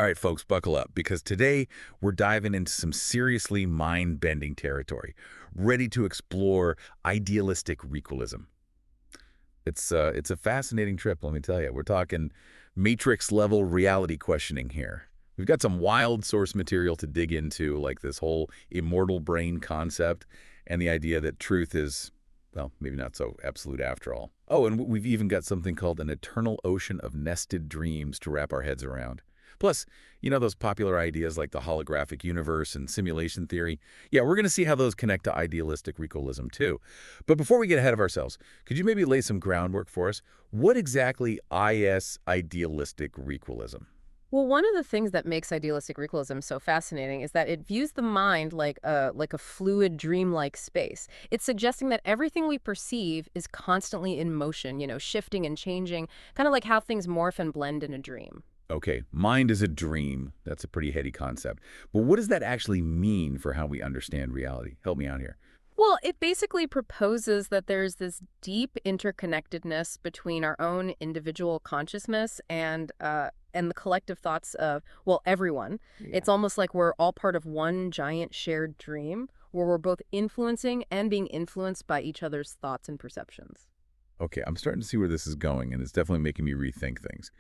All right, folks, buckle up, because today we're diving into some seriously mind-bending territory, ready to explore idealistic requalism. It's a fascinating trip, let me tell you. We're talking matrix-level reality questioning here. We've got some wild source material to dig into, like this whole immortal brain concept and the idea that truth is, well, maybe not so absolute after all. Oh, and we've even got something called an eternal ocean of nested dreams to wrap our heads around. Plus, you know those popular ideas like the holographic universe and simulation theory? Yeah, we're going to see how those connect to idealistic requalism too. But before we get ahead of ourselves, could you maybe lay some groundwork for us? What exactly is idealistic requalism? Well, one of the things that makes idealistic requalism so fascinating is that it views the mind like a fluid, dreamlike space. It's suggesting that everything we perceive is constantly in motion, shifting and changing, kind of like how things morph and blend in a dream. Okay, mind is a dream. That's a pretty heady concept. But what does that actually mean for how we understand reality? Help me out here. Well, it basically proposes that there's this deep interconnectedness between our own individual consciousness and the collective thoughts of, well, everyone. Yeah. It's almost like we're all part of one giant shared dream where we're both influencing and being influenced by each other's thoughts and perceptions. Okay, I'm starting to see where this is going, and it's definitely making me rethink things.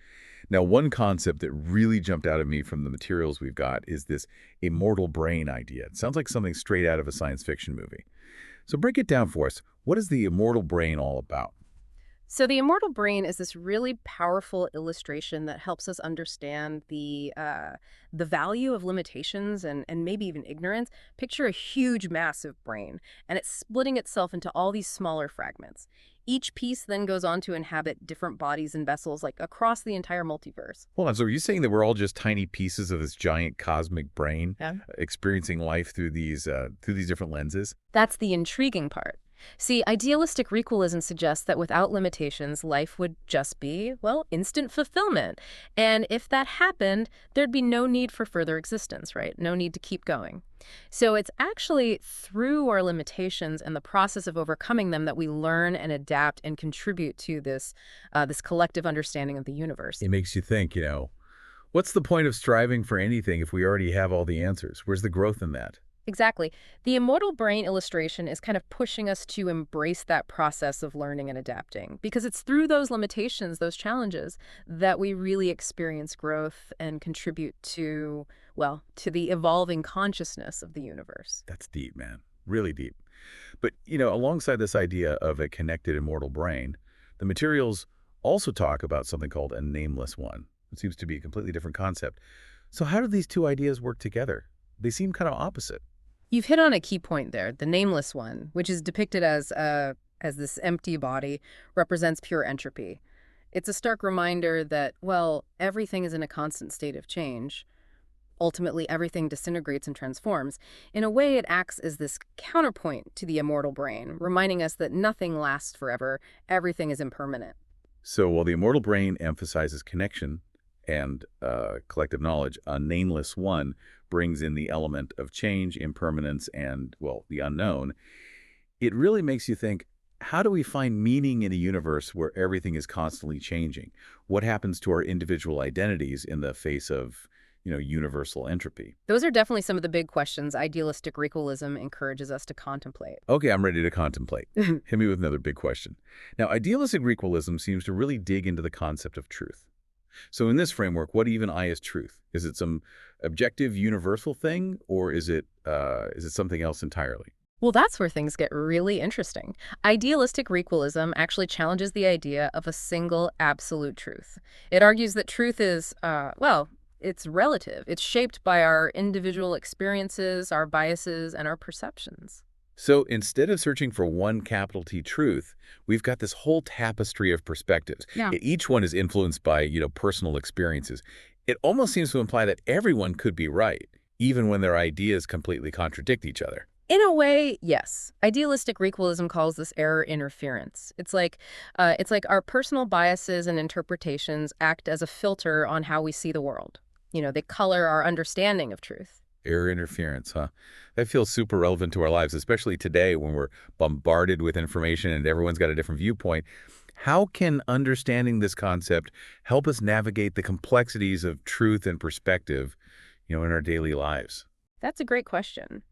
Now, one concept that really jumped out at me from the materials we've got is this immortal brain idea. It sounds like something straight out of a science fiction movie. So break it down for us. What is the immortal brain all about? So the immortal brain is this really powerful illustration that helps us understand the value of limitations and maybe even ignorance. Picture a huge, massive brain, and it's splitting itself into all these smaller fragments. Each piece then goes on to inhabit different bodies and vessels, like across the entire multiverse. Hold on, so are you saying that we're all just tiny pieces of this giant cosmic brain, Yeah. experiencing life through these different lenses? That's the intriguing part. See, idealistic requalism suggests that without limitations, life would just be, well, instant fulfillment. And if that happened, there'd be no need for further existence, right? No need to keep going. So it's actually through our limitations and the process of overcoming them that we learn and adapt and contribute to this collective understanding of the universe. It makes you think, what's the point of striving for anything if we already have all the answers? Where's the growth in that? Exactly. The immortal brain illustration is kind of pushing us to embrace that process of learning and adapting, because it's through those limitations, those challenges, that we really experience growth and contribute to, well, to the evolving consciousness of the universe. That's deep, man. Really deep. But, alongside this idea of a connected immortal brain, the materials also talk about something called a nameless one. It seems to be a completely different concept. So how do these two ideas work together? They seem kind of opposite. You've hit on a key point there. The nameless one, which is depicted as this empty body, represents pure entropy. It's a stark reminder that, well, everything is in a constant state of change. Ultimately, everything disintegrates and transforms. In a way, it acts as this counterpoint to the immortal brain, reminding us that nothing lasts forever, everything is impermanent. So while the immortal brain emphasizes connection and collective knowledge, a nameless one brings in the element of change, impermanence, and, well, the unknown. It really makes you think, how do we find meaning in a universe where everything is constantly changing? What happens to our individual identities in the face of, universal entropy? Those are definitely some of the big questions idealistic requalism encourages us to contemplate. Okay, I'm ready to contemplate. Hit me with another big question. Now, idealistic requalism seems to really dig into the concept of truth. So in this framework, what even is truth? Is it some objective, universal thing, or is it something else entirely? Well, that's where things get really interesting. Idealistic requalism actually challenges the idea of a single absolute truth. It argues that truth is, it's relative. It's shaped by our individual experiences, our biases, and our perceptions. So instead of searching for one capital T truth, we've got this whole tapestry of perspectives. Yeah. Each one is influenced by, personal experiences. It almost seems to imply that everyone could be right, even when their ideas completely contradict each other. In a way, yes. Idealistic requalism calls this error interference. It's like our personal biases and interpretations act as a filter on how we see the world. They color our understanding of truth. Error interference, huh? That feels super relevant to our lives, especially today when we're bombarded with information and everyone's got a different viewpoint. How can understanding this concept help us navigate the complexities of truth and perspective, in our daily lives? That's a great question.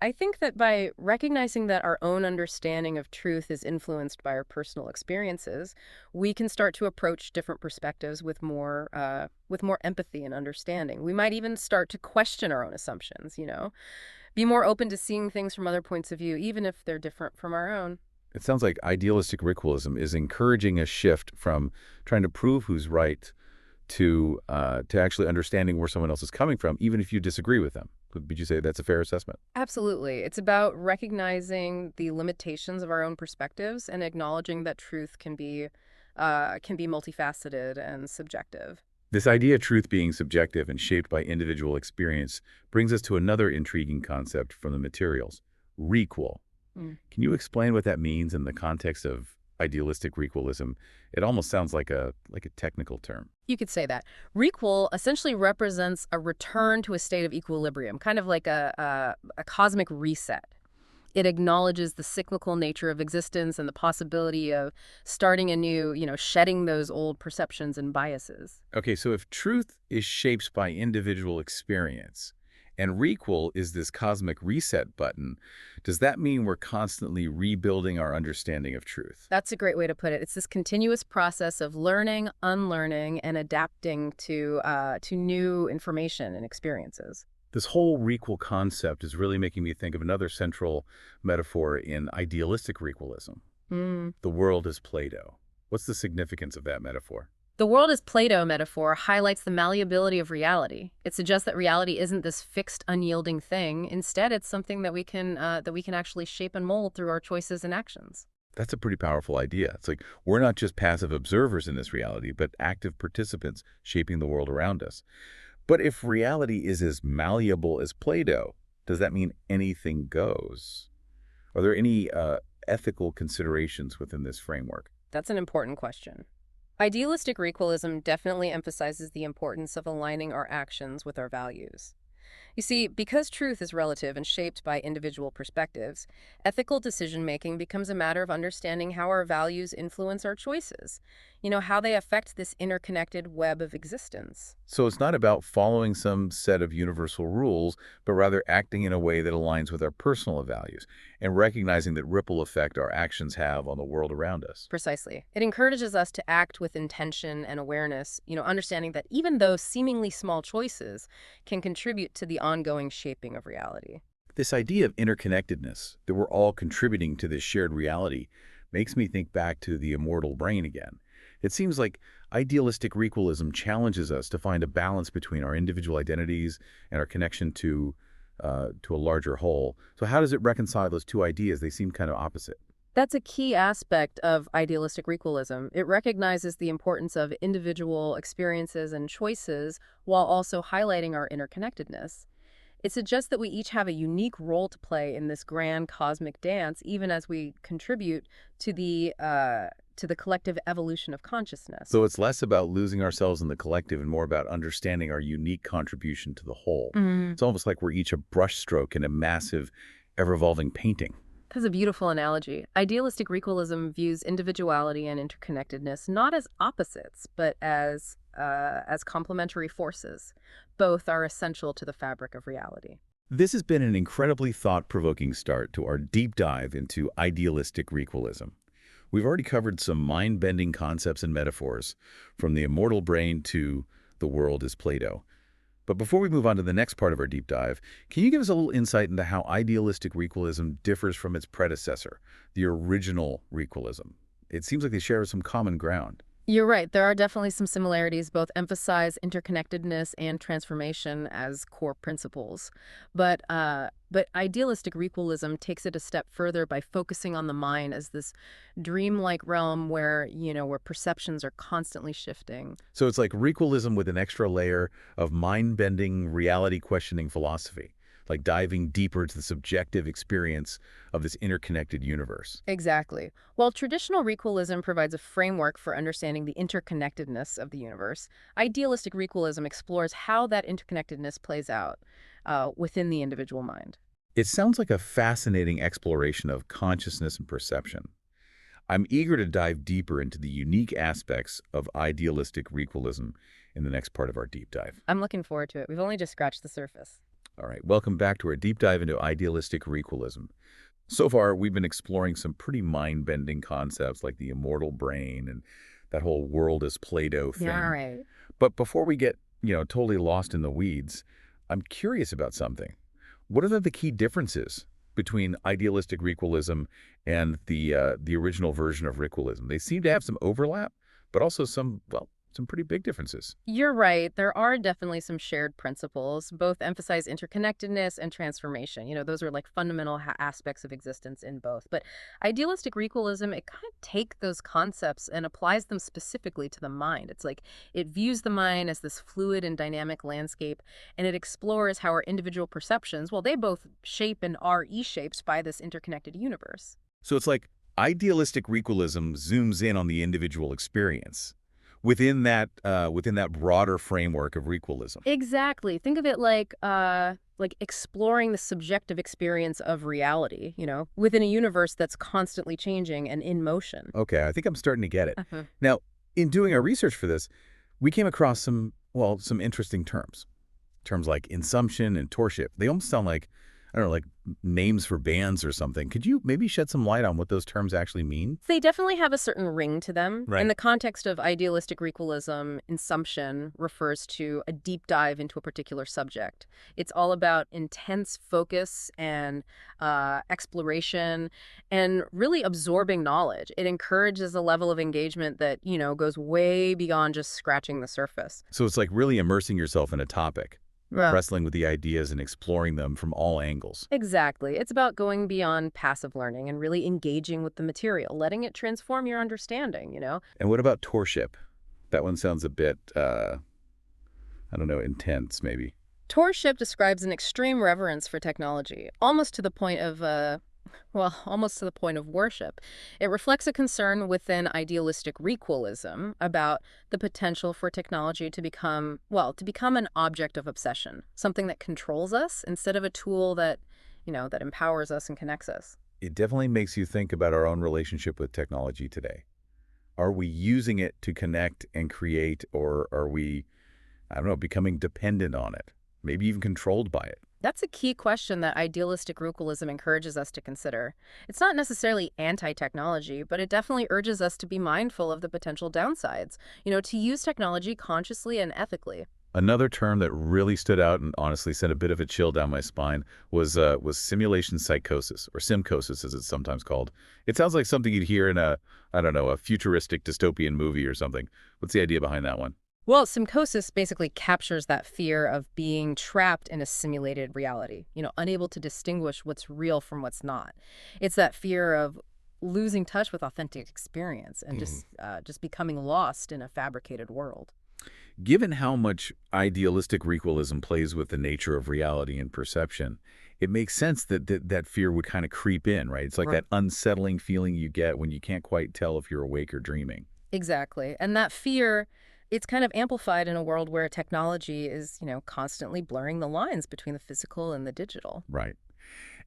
I think that by recognizing that our own understanding of truth is influenced by our personal experiences, we can start to approach different perspectives with more empathy and understanding. We might even start to question our own assumptions, be more open to seeing things from other points of view, even if they're different from our own. It sounds like idealistic ritualism is encouraging a shift from trying to prove who's right to actually understanding where someone else is coming from, even if you disagree with them. Would you say that's a fair assessment? Absolutely. It's about recognizing the limitations of our own perspectives and acknowledging that truth can be multifaceted and subjective. This idea of truth being subjective and shaped by individual experience brings us to another intriguing concept from the materials, requal. Mm. Can you explain what that means in the context of idealistic requalism? It almost sounds like a technical term. You could say that. Requal essentially represents a return to a state of equilibrium, kind of like a cosmic reset. It acknowledges the cyclical nature of existence and the possibility of starting anew, shedding those old perceptions and biases. Okay, so if truth is shaped by individual experience and requal is this cosmic reset button, does that mean we're constantly rebuilding our understanding of truth? That's a great way to put it. It's this continuous process of learning, unlearning, and adapting to new information and experiences. This whole requal concept is really making me think of another central metaphor in idealistic requalism. Mm. The world is Play-Doh. What's the significance of that metaphor? The world as Play-Doh metaphor highlights the malleability of reality. It suggests that reality isn't this fixed, unyielding thing. Instead, it's something that we can actually shape and mold through our choices and actions. That's a pretty powerful idea. It's like we're not just passive observers in this reality, but active participants shaping the world around us. But if reality is as malleable as Play-Doh, does that mean anything goes? Are there any ethical considerations within this framework? That's an important question. Idealistic requalism definitely emphasizes the importance of aligning our actions with our values. You see, because truth is relative and shaped by individual perspectives, ethical decision-making becomes a matter of understanding how our values influence our choices, how they affect this interconnected web of existence. So it's not about following some set of universal rules, but rather acting in a way that aligns with our personal values and recognizing that ripple effect our actions have on the world around us. Precisely. It encourages us to act with intention and awareness, understanding that even though seemingly small choices can contribute to the ongoing shaping of reality. This idea of interconnectedness, that we're all contributing to this shared reality, makes me think back to the immortal brain again. It seems like idealistic requalism challenges us to find a balance between our individual identities and our connection to a larger whole. So how does it reconcile those two ideas? They seem kind of opposite. That's a key aspect of idealistic requalism. It recognizes the importance of individual experiences and choices while also highlighting our interconnectedness. It suggests that we each have a unique role to play in this grand cosmic dance, even as we contribute to the collective evolution of consciousness. So it's less about losing ourselves in the collective and more about understanding our unique contribution to the whole. Mhm. It's almost like we're each a brushstroke in a massive, ever-evolving painting. That's a beautiful analogy. Idealistic requalism views individuality and interconnectedness not as opposites, but as complementary forces. Both are essential to the fabric of reality. This has been an incredibly thought-provoking start to our deep dive into idealistic requalism. We've already covered some mind-bending concepts and metaphors, from the immortal brain to the world is Play-Doh. But before we move on to the next part of our deep dive, can you give us a little insight into how idealistic requalism differs from its predecessor, the original requalism? It seems like they share some common ground. You're right. There are definitely some similarities. Both emphasize interconnectedness and transformation as core principles. But idealistic requalism takes it a step further by focusing on the mind as this dreamlike realm where perceptions are constantly shifting. So it's like requalism with an extra layer of mind-bending, reality-questioning philosophy, like diving deeper into the subjective experience of this interconnected universe. Exactly. While traditional requalism provides a framework for understanding the interconnectedness of the universe, idealistic requalism explores how that interconnectedness plays out within the individual mind. It sounds like a fascinating exploration of consciousness and perception. I'm eager to dive deeper into the unique aspects of idealistic requalism in the next part of our deep dive. I'm looking forward to it. We've only just scratched the surface. All right, welcome back to our deep dive into idealistic requalism. So far, we've been exploring some pretty mind-bending concepts like the immortal brain and that whole world as Play-Doh thing. Yeah, all right. But before we get, totally lost in the weeds, I'm curious about something. What are the key differences between idealistic requalism and the original version of requalism? They seem to have some overlap, but also some pretty big differences. You're right. There are definitely some shared principles. Both emphasize interconnectedness and transformation. Those are like fundamental aspects of existence in both. But idealistic requalism, it kind of takes those concepts and applies them specifically to the mind. It's like it views the mind as this fluid and dynamic landscape, and it explores how our individual perceptions, well, they both shape and are e-shaped by this interconnected universe. So it's like idealistic requalism zooms in on the individual experience within that broader framework of requalism. Exactly. Think of it like exploring the subjective experience of reality, within a universe that's constantly changing and in motion. Okay, I think I'm starting to get it. Uh-huh. Now, in doing our research for this, we came across some interesting terms. Terms like Insumption and Torship. They almost sound like, I don't know, like names for bands or something. Could you maybe shed some light on what those terms actually mean? They definitely have a certain ring to them. Right. In the context of idealistic requalism, Insumption refers to a deep dive into a particular subject. It's all about intense focus and exploration and really absorbing knowledge. It encourages a level of engagement that, goes way beyond just scratching the surface. So it's like really immersing yourself in a topic. Yeah. Wrestling with the ideas and exploring them from all angles. Exactly. It's about going beyond passive learning and really engaging with the material, letting it transform your understanding, And what about Torship? That one sounds a bit, intense maybe. Torship describes an extreme reverence for technology, almost to the point of worship. It reflects a concern within idealistic requalism about the potential for technology to become an object of obsession, something that controls us instead of a tool that empowers us and connects us. It definitely makes you think about our own relationship with technology today. Are we using it to connect and create, or are we, becoming dependent on it, maybe even controlled by it? That's a key question that idealistic requalism encourages us to consider. It's not necessarily anti-technology, but it definitely urges us to be mindful of the potential downsides, to use technology consciously and ethically. Another term that really stood out and honestly sent a bit of a chill down my spine was simulation psychosis, or Simchosis as it's sometimes called. It sounds like something you'd hear in a futuristic dystopian movie or something. What's the idea behind that one? Well, Simchosis basically captures that fear of being trapped in a simulated reality, unable to distinguish what's real from what's not. It's that fear of losing touch with authentic experience and just becoming lost in a fabricated world. Given how much idealistic requalism plays with the nature of reality and perception, it makes sense that fear would kind of creep in, right? It's like Right. that unsettling feeling you get when you can't quite tell if you're awake or dreaming. Exactly. And that fear, it's kind of amplified in a world where technology is, constantly blurring the lines between the physical and the digital. Right.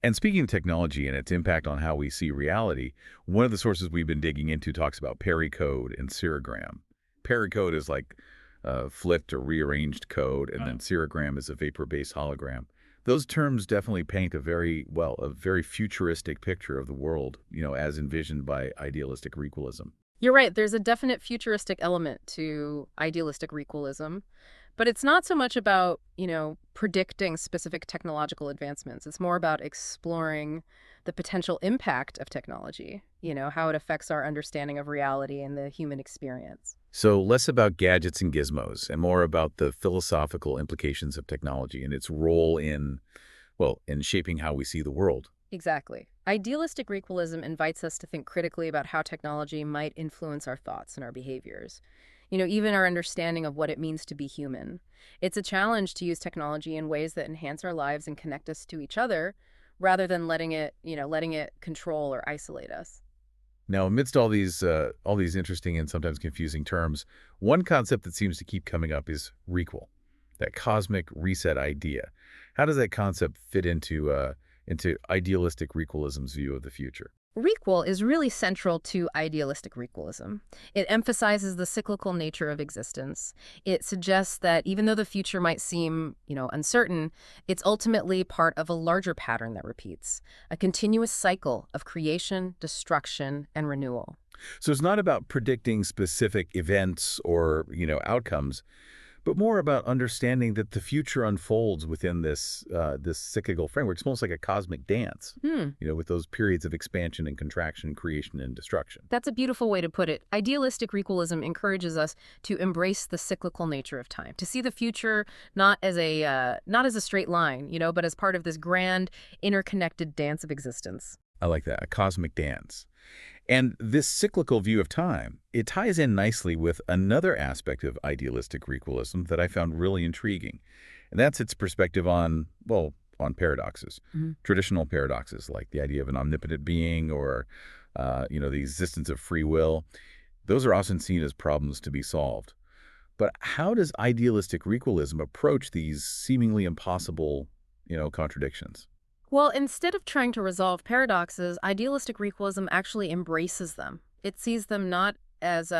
And speaking of technology and its impact on how we see reality, one of the sources we've been digging into talks about Perricode and Cirrogram. Perricode is like flipped or rearranged code, and then Cirrogram is a vapor-based hologram. Those terms definitely paint a very futuristic picture of the world, as envisioned by idealistic requalism. You're right. There's a definite futuristic element to idealistic requalism, but it's not so much about, predicting specific technological advancements. It's more about exploring the potential impact of technology, how it affects our understanding of reality and the human experience. So less about gadgets and gizmos and more about the philosophical implications of technology and its role in shaping how we see the world. Exactly. Idealistic requalism invites us to think critically about how technology might influence our thoughts and our behaviors. Even our understanding of what it means to be human. It's a challenge to use technology in ways that enhance our lives and connect us to each other rather than letting it control or isolate us. Now, amidst all these interesting and sometimes confusing terms, one concept that seems to keep coming up is Requal, that cosmic reset idea. How does that concept fit into idealistic requalism's view of the future? Requal is really central to idealistic requalism. It emphasizes the cyclical nature of existence. It suggests that even though the future might seem, uncertain, it's ultimately part of a larger pattern that repeats, a continuous cycle of creation, destruction, and renewal. So it's not about predicting specific events or, outcomes, but more about understanding that the future unfolds within this cyclical framework. It's almost like a cosmic dance, Hmm. with those periods of expansion and contraction, creation and destruction. That's a beautiful way to put it. Idealistic requalism encourages us to embrace the cyclical nature of time, to see the future not as a straight line, but as part of this grand, interconnected dance of existence. I like that, a cosmic dance. And this cyclical view of time, it ties in nicely with another aspect of idealistic requalism that I found really intriguing. And that's its perspective on paradoxes, Mhm. traditional paradoxes like the idea of an omnipotent being or, the existence of free will. Those are often seen as problems to be solved. But how does idealistic requalism approach these seemingly impossible, contradictions? Well, instead of trying to resolve paradoxes, idealistic requalism actually embraces them. It sees them not as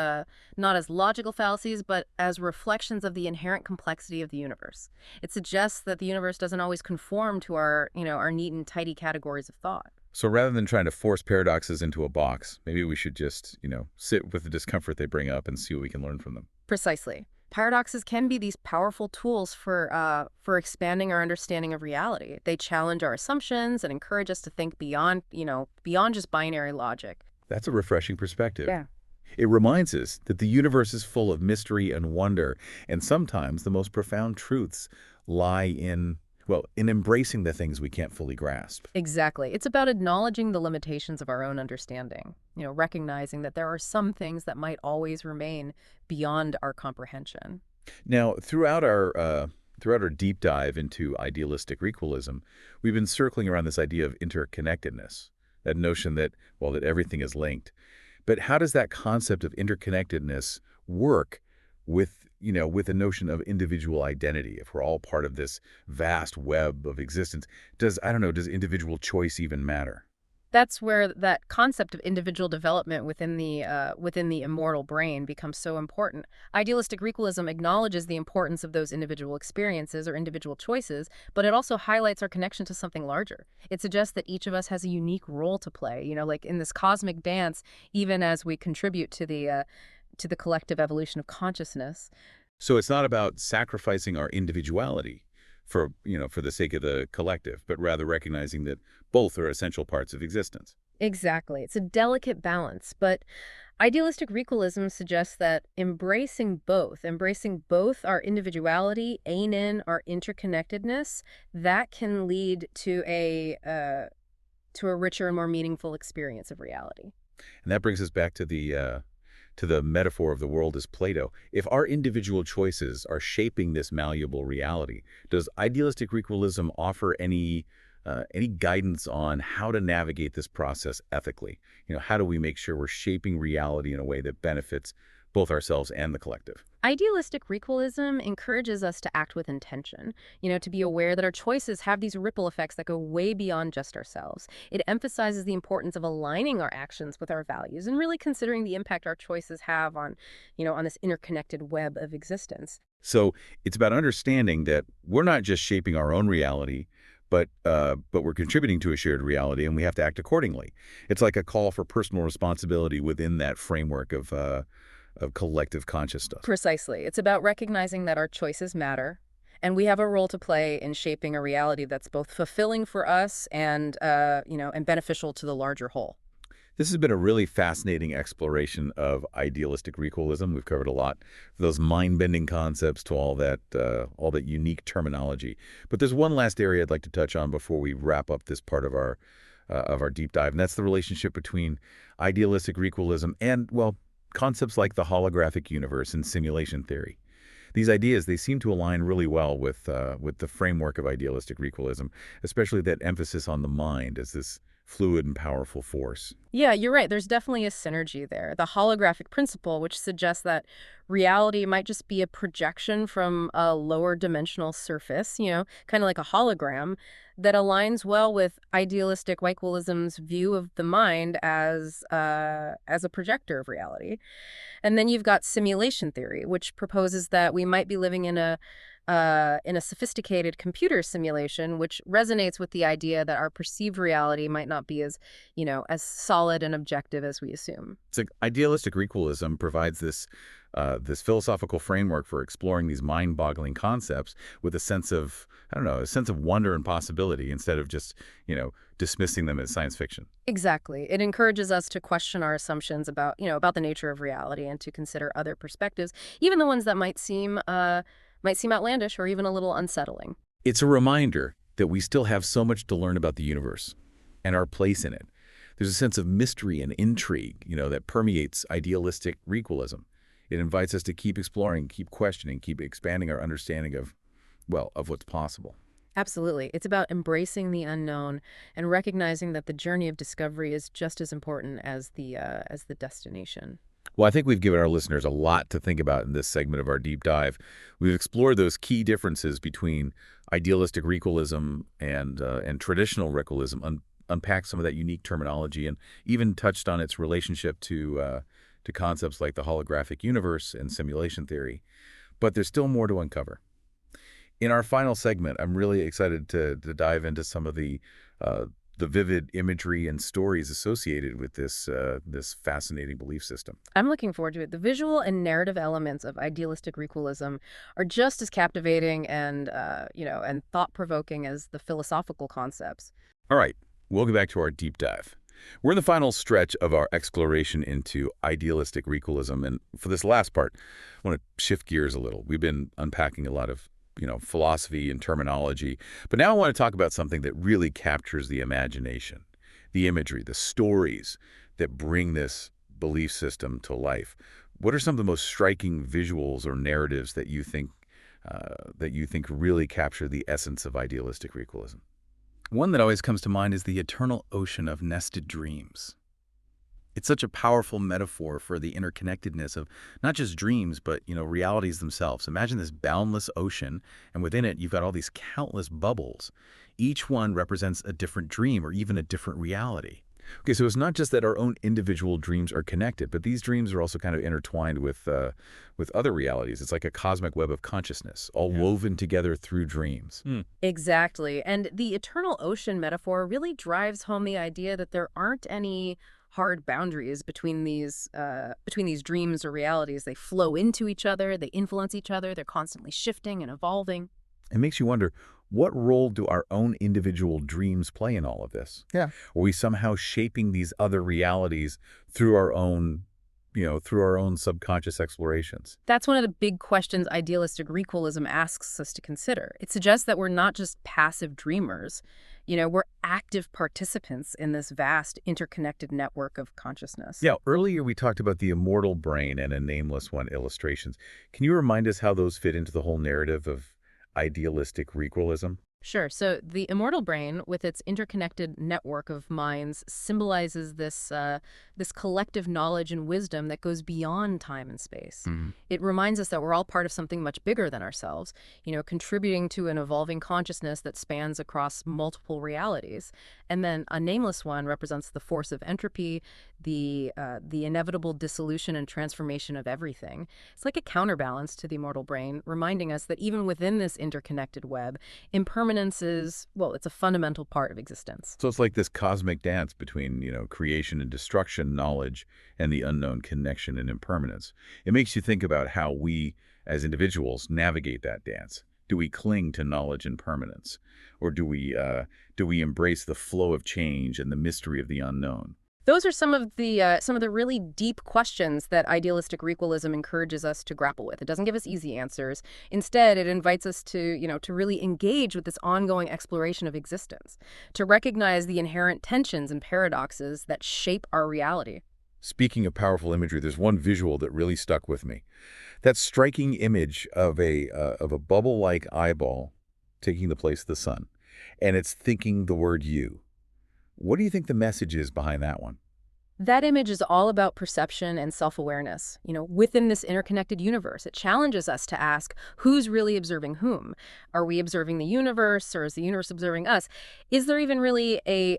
logical fallacies, but as reflections of the inherent complexity of the universe. It suggests that the universe doesn't always conform to our neat and tidy categories of thought. So rather than trying to force paradoxes into a box, maybe we should just, sit with the discomfort they bring up and see what we can learn from them. Precisely. Paradoxes can be these powerful tools for expanding our understanding of reality. They challenge our assumptions and encourage us to think beyond just binary logic. That's a refreshing perspective. Yeah. It reminds us that the universe is full of mystery and wonder, and sometimes the most profound truths lie in embracing the things we can't fully grasp. Exactly. It's about acknowledging the limitations of our own understanding, recognizing that there are some things that might always remain beyond our comprehension. Now, throughout our deep dive into idealistic requalism, we've been circling around this idea of interconnectedness, that notion that everything is linked. But how does that concept of interconnectedness work with the notion of individual identity? If we're all part of this vast web of existence, does individual choice even matter? That's where that concept of individual development within the immortal brain becomes so important. Idealistic requalism acknowledges the importance of those individual experiences or individual choices, but it also highlights our connection to something larger. It suggests that each of us has a unique role to play, like in this cosmic dance, even as we contribute to the collective evolution of consciousness. So it's not about sacrificing our individuality for the sake of the collective, but rather recognizing that both are essential parts of existence. Exactly. It's a delicate balance, but idealistic requalism suggests that embracing both our individuality and in our interconnectedness, that can lead to a richer and more meaningful experience of reality. And that brings us back to the metaphor of the world as Plato. If our individual choices are shaping this malleable reality, does idealistic requalism offer any guidance on how to navigate this process ethically? How do we make sure we're shaping reality in a way that benefits both ourselves and the collective? Idealistic requalism encourages us to act with intention, to be aware that our choices have these ripple effects that go way beyond just ourselves. It emphasizes the importance of aligning our actions with our values and really considering the impact our choices have on this interconnected web of existence. So it's about understanding that we're not just shaping our own reality, but we're contributing to a shared reality, and we have to act accordingly. It's like a call for personal responsibility within that framework of collective consciousness. Precisely. It's about recognizing that our choices matter, and we have a role to play in shaping a reality that's both fulfilling for us and beneficial to the larger whole. This has been a really fascinating exploration of idealistic requalism. We've covered a lot, those mind-bending concepts to all that unique terminology. But there's one last area I'd like to touch on before we wrap up this part of our deep dive, and that's the relationship between idealistic requalism and, well, concepts like the holographic universe and simulation theory. These ideas, they seem to align really well with the framework of idealistic requalism, especially that emphasis on the mind as this fluid and powerful force. Yeah, you're right. There's definitely a synergy there. The holographic principle, which suggests that reality might just be a projection from a lower dimensional surface, kind of like a hologram, that aligns well with idealistic Requalism's view of the mind as a projector of reality. And then you've got simulation theory, which proposes that we might be living in a sophisticated computer simulation, which resonates with the idea that our perceived reality might not be as solid and objective as we assume. So idealistic requalism provides this philosophical framework for exploring these mind-boggling concepts with a sense of, I don't know, a sense of wonder and possibility instead of just, dismissing them as science fiction. Exactly. It encourages us to question our assumptions about the nature of reality and to consider other perspectives, even the ones that might seem outlandish or even a little unsettling. It's a reminder that we still have so much to learn about the universe and our place in it. There's a sense of mystery and intrigue, that permeates idealistic requalism. It invites us to keep exploring, keep questioning, keep expanding our understanding of what's possible. Absolutely. It's about embracing the unknown and recognizing that the journey of discovery is just as important as the destination. Well, I think we've given our listeners a lot to think about in this segment of our deep dive. We've explored those key differences between idealistic requalism and traditional requalism, unpacked some of that unique terminology, and even touched on its relationship to concepts like the holographic universe and simulation theory. But there's still more to uncover. In our final segment, I'm really excited to dive into some of the vivid imagery and stories associated with this fascinating belief system. I'm looking forward to it. The visual and narrative elements of idealistic requalism are just as captivating and thought-provoking as the philosophical concepts. All right, we'll get back to our deep dive. We're in the final stretch of our exploration into idealistic requalism, and for this last part, I want to shift gears a little. We've been unpacking a lot of philosophy and terminology. But now I want to talk about something that really captures the imagination, the imagery, the stories that bring this belief system to life. What are some of the most striking visuals or narratives that you think really capture the essence of idealistic requalism? One that always comes to mind is the eternal ocean of nested dreams. It's such a powerful metaphor for the interconnectedness of not just dreams, but, realities themselves. Imagine this boundless ocean, and within it, you've got all these countless bubbles. Each one represents a different dream or even a different reality. Okay, so it's not just that our own individual dreams are connected, but these dreams are also kind of intertwined with other realities. It's like a cosmic web of consciousness, all woven together through dreams. Exactly. And the eternal ocean metaphor really drives home the idea that there aren't any hard boundaries between these dreams or realities. They flow into each other, they influence each other, they're constantly shifting and evolving. It makes you wonder, what role do our own individual dreams play in all of this? Yeah. Are we somehow shaping these other realities through our own subconscious explorations? That's one of the big questions idealistic requalism asks us to consider. It suggests that we're not just passive dreamers. We're active participants in this vast interconnected network of consciousness. Yeah, earlier we talked about the immortal brain and a Nameless One illustrations. Can you remind us how those fit into the whole narrative of idealistic requalism? Sure. So the immortal brain, with its interconnected network of minds, symbolizes this collective knowledge and wisdom that goes beyond time and space. It reminds us that we're all part of something much bigger than ourselves, contributing to an evolving consciousness that spans across multiple realities. And then a nameless one represents the force of entropy, the inevitable dissolution and transformation of everything. It's like a counterbalance to the immortal brain, reminding us that even within this interconnected web, impermanence is, it's a fundamental part of existence. So it's like this cosmic dance between, creation and destruction, knowledge, and the unknown connection and impermanence. It makes you think about how we, as individuals, navigate that dance. Do we cling to knowledge and permanence? Or do we embrace the flow of change and the mystery of the unknown? Those are some of the really deep questions that idealistic requalism encourages us to grapple with. It doesn't give us easy answers. Instead, it invites us to really engage with this ongoing exploration of existence, to recognize the inherent tensions and paradoxes that shape our reality. Speaking of powerful imagery, there's one visual that really stuck with me. That striking image of a bubble-like eyeball taking the place of the sun, and it's thinking the word you. What do you think the message is behind that one? That image is all about perception and self-awareness. Within this interconnected universe, it challenges us to ask, who's really observing whom? Are we observing the universe, or is the universe observing us? Is there even really a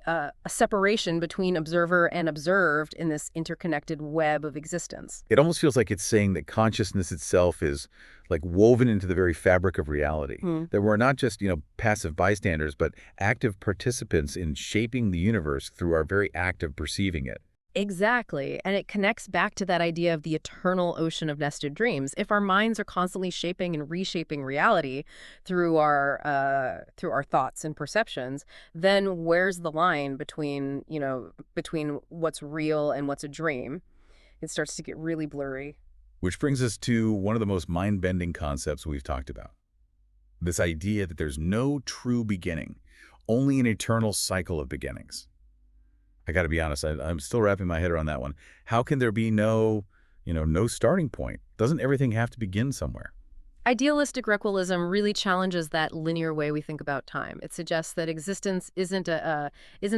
separation between observer and observed in this interconnected web of existence? It almost feels like it's saying that consciousness itself is like woven into the very fabric of reality. That we're not just, passive bystanders, but active participants in shaping the universe through our very act of perceiving it. Exactly. And it connects back to that idea of the eternal ocean of nested dreams. If our minds are constantly shaping and reshaping reality through our thoughts and perceptions, then where's the line between what's real and what's a dream? It starts to get really blurry. Which brings us to one of the most mind-bending concepts we've talked about. This idea that there's no true beginning, only an eternal cycle of beginnings. I got to be honest, I'm still wrapping my head around that one. How can there be no starting point? Doesn't everything have to begin somewhere? Idealistic Requalism really challenges that linear way we think about time. It suggests that existence isn't a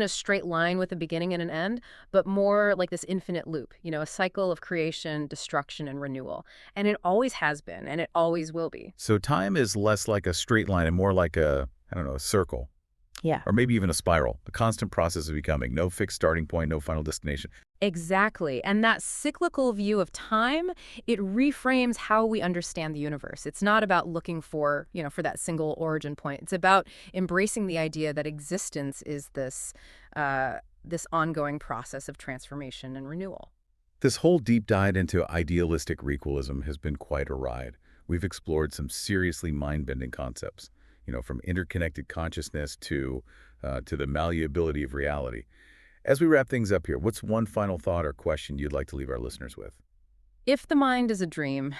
straight line with a beginning and an end, but more like this infinite loop, a cycle of creation, destruction, and renewal. And it always has been, and it always will be. So time is less like a straight line and more like a circle. Yeah. Or maybe even a spiral, a constant process of becoming, no fixed starting point, no final destination. Exactly. And that cyclical view of time, it reframes how we understand the universe. It's not about looking for that single origin point. It's about embracing the idea that existence is this ongoing process of transformation and renewal. This whole deep dive into idealistic requalism has been quite a ride. We've explored some seriously mind-bending concepts, from interconnected consciousness to the malleability of reality. As we wrap things up here, what's one final thought or question you'd like to leave our listeners with? If the mind is a dream,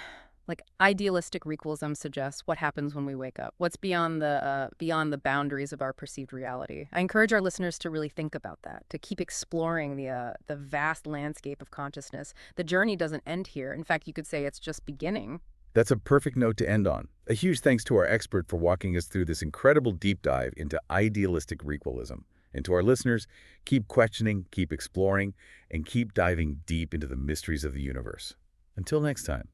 like idealistic requalism suggests, what happens when we wake up? What's beyond the boundaries of our perceived reality? I encourage our listeners to really think about that, to keep exploring the vast landscape of consciousness. The journey doesn't end here. In fact, you could say it's just beginning. That's a perfect note to end on. A huge thanks to our expert for walking us through this incredible deep dive into idealistic requalism. And to our listeners, keep questioning, keep exploring, and keep diving deep into the mysteries of the universe. Until next time.